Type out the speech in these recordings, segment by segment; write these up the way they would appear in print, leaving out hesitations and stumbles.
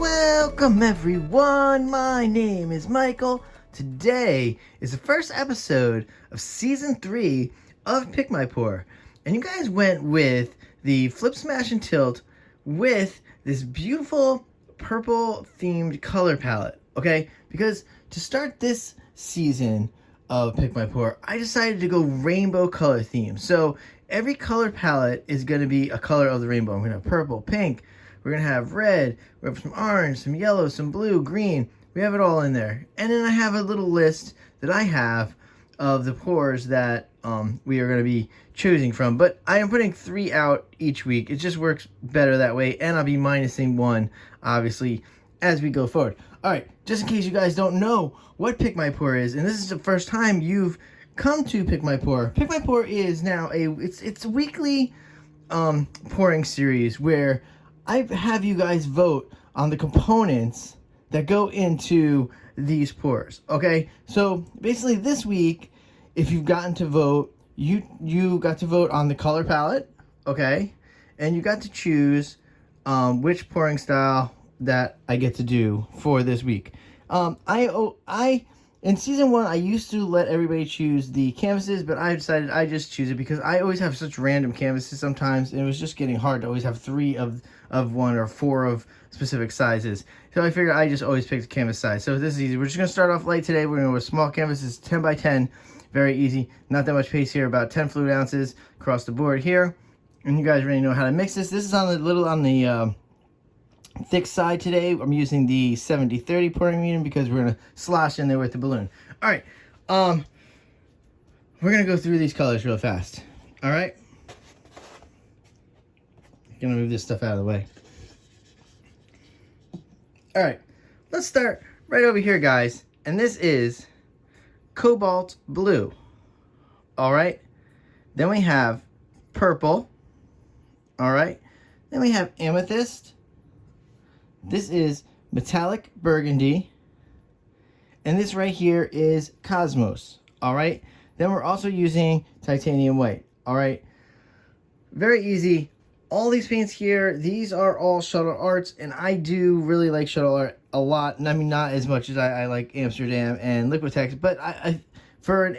Welcome everyone, my name is Michael. Today is the first episode of season 3 of Pick My Pour. And you guys went with the Flip, Smash, and Tilt with this beautiful purple themed color palette, okay? Because to start this season of Pick My Pour, I decided to go rainbow color theme. So every color palette is going to be a color of the rainbow. I'm going to have purple, pink, we're going to have red, we have some orange, some yellow, some blue, green. We have it all in there. And then I have a little list that I have of the pours that we are going to be choosing from. But I am putting 3 out each week. It just works better that way. And I'll be minusing 1, obviously, as we go forward. All right, just in case you guys don't know what Pick My Pour is, and this is the first time you've come to Pick My Pour. Pick My Pour is now it's a weekly pouring series where I have you guys vote on the components that go into these pours, okay? So basically this week, if you've gotten to vote, you got to vote on the color palette, okay? And you got to choose which pouring style that I get to do for this week. In season 1, I used to let everybody choose the canvases, but I decided I just choose it because I always have such random canvases sometimes, and it was just getting hard to always have 3 of one or 4 of specific sizes. So I figured I just always pick the canvas size. So this is easy. We're just going to start off light today. We're going to go with small canvases, 10 by 10. Very easy. Not that much pace here, about 10 fluid ounces across the board here. And you guys already know how to mix this. This is on the thick side today. I'm using the 70-30 pouring medium because we're going to slosh in there with the balloon. All right. We're going to go through these colors real fast. All right. Going to move this stuff out of the way. All right. Let's start right over here, guys. And this is cobalt blue. All right. Then we have purple. All right. Then we have amethyst. This is metallic burgundy. And this right here is cosmos. All right. Then we're also using titanium white. All right. Very easy. All these paints here, these are all shuttle arts, and I do really like shuttle art a lot. And I mean, not as much as I like Amsterdam and Liquitex, but for an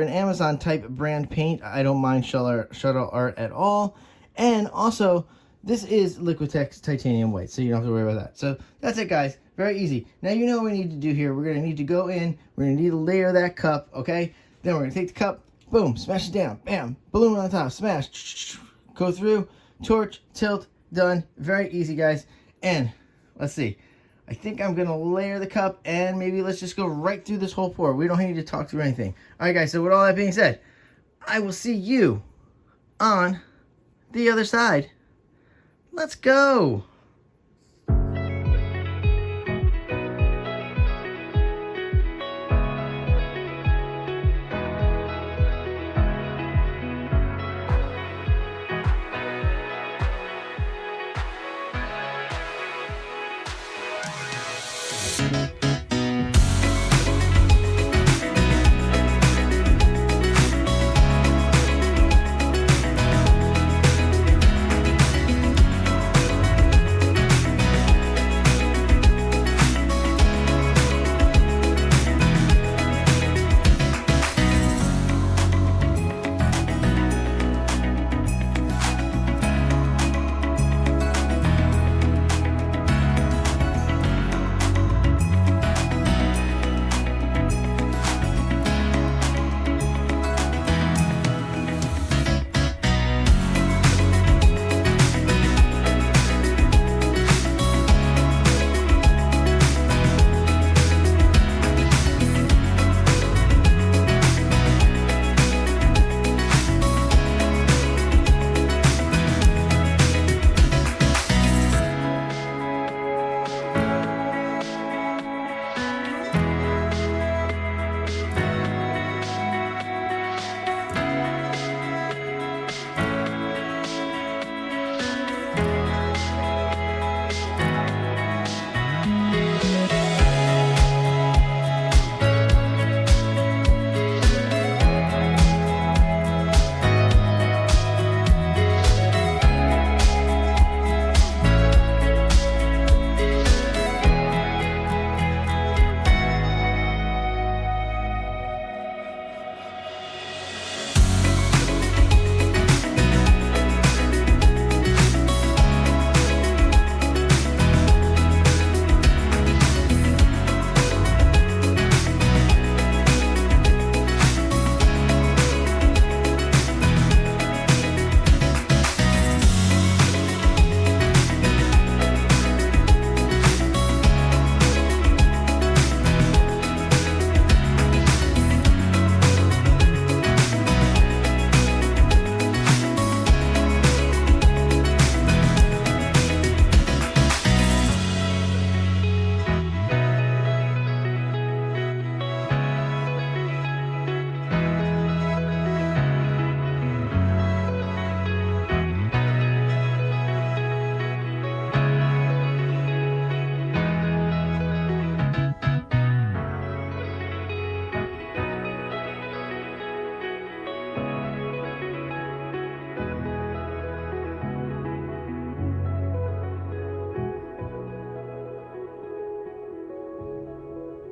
Amazon type brand paint, I don't mind shuttle art at all. And also, this is Liquitex titanium white, so you don't have to worry about that. So that's it, guys. Very easy. Now you know what we need to do here. We're going to need to go in. We're going to need to layer that cup, okay? Then we're going to take the cup, boom, smash it down, bam, balloon on top, smash, go through, torch, tilt, done. Very easy, guys. And let's see. I think I'm going to layer the cup, and maybe let's just go right through this whole pour. We don't need to talk through anything. All right, guys, so with all that being said, I will see you on the other side. Let's go.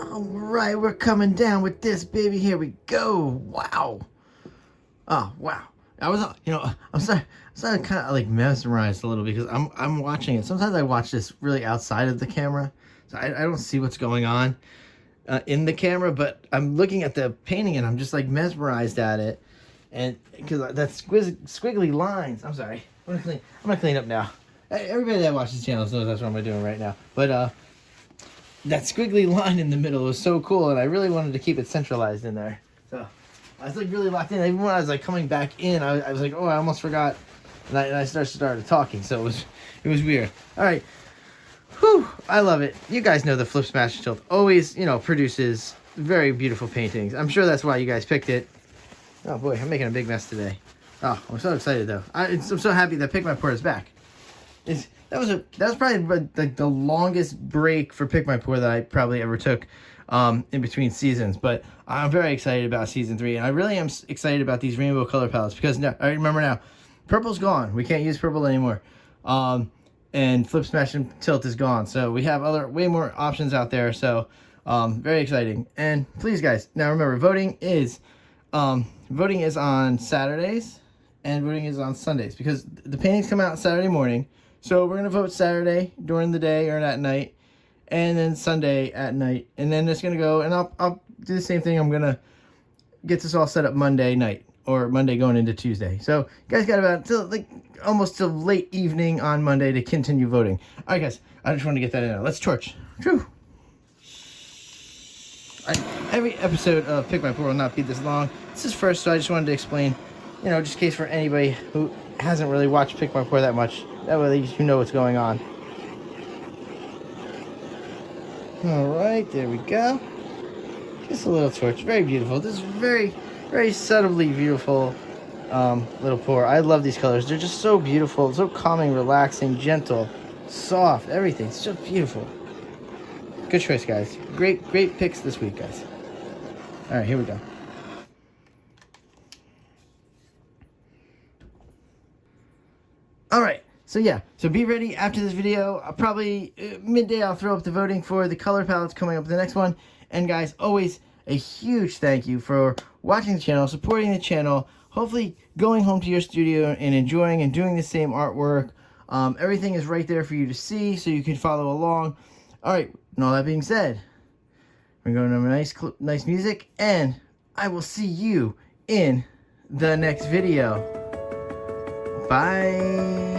All right, we're coming down with this, baby. Here we go. Wow. Oh, wow. I was, I'm starting kind of like mesmerized a little because I'm watching it. Sometimes I watch this really outside of the camera, so I don't see what's going on in the camera, but I'm looking at the painting and I'm just like mesmerized at it. And because that squiggly lines, I'm sorry. I'm gonna clean up now. Everybody that watches channels knows that's what I'm doing right now. But that squiggly line in the middle was so cool, and I really wanted to keep it centralized in there. So I was like really locked in. Even when I was like coming back in, I was like, oh, I almost forgot, and I started talking. So it was weird. All right, whew, I love it. You guys know the Flip Smash Tilt always produces very beautiful paintings. I'm sure that's why you guys picked it. Oh boy, I'm making a big mess today. Oh, I'm so excited though. I'm so happy that Pick My Pour is back. That was probably like the longest break for Pick My Pour that I probably ever took in between seasons. But I'm very excited about season 3, and I really am excited about these rainbow color palettes because now I remember now, purple's gone. We can't use purple anymore, and Flip Smash and Tilt is gone. So we have way more options out there. So very exciting. And please, guys, now remember voting is on Saturdays and voting is on Sundays because the paintings come out Saturday morning. So we're going to vote Saturday during the day or at night, and then Sunday at night. And then it's going to go, and I'll do the same thing. I'm going to get this all set up Monday night or Monday going into Tuesday. So you guys got about almost till late evening on Monday to continue voting. All right, guys, I just want to get that in. Let's torch. Whew. Every episode of Pick My Pour will not be this long. This is first, so I just wanted to explain, just in case for anybody who hasn't really watched Pick My Pour that much. That way you know what's going on. All right, there we go. Just a little torch. Very beautiful. This is very, very subtly beautiful little pour. I love these colors. They're just so beautiful, so calming, relaxing, gentle, soft, everything. It's just beautiful. Good choice, guys. Great picks this week, guys. All right, here we go. All right. So be ready after this video. Probably midday I'll throw up the voting for the color palettes coming up with the next one. And guys, always a huge thank you for watching the channel, supporting the channel, hopefully going home to your studio and enjoying and doing the same artwork. Everything is right there for you to see so you can follow along. All right, and all that being said, we're going to have nice music, and I will see you in the next video. Bye.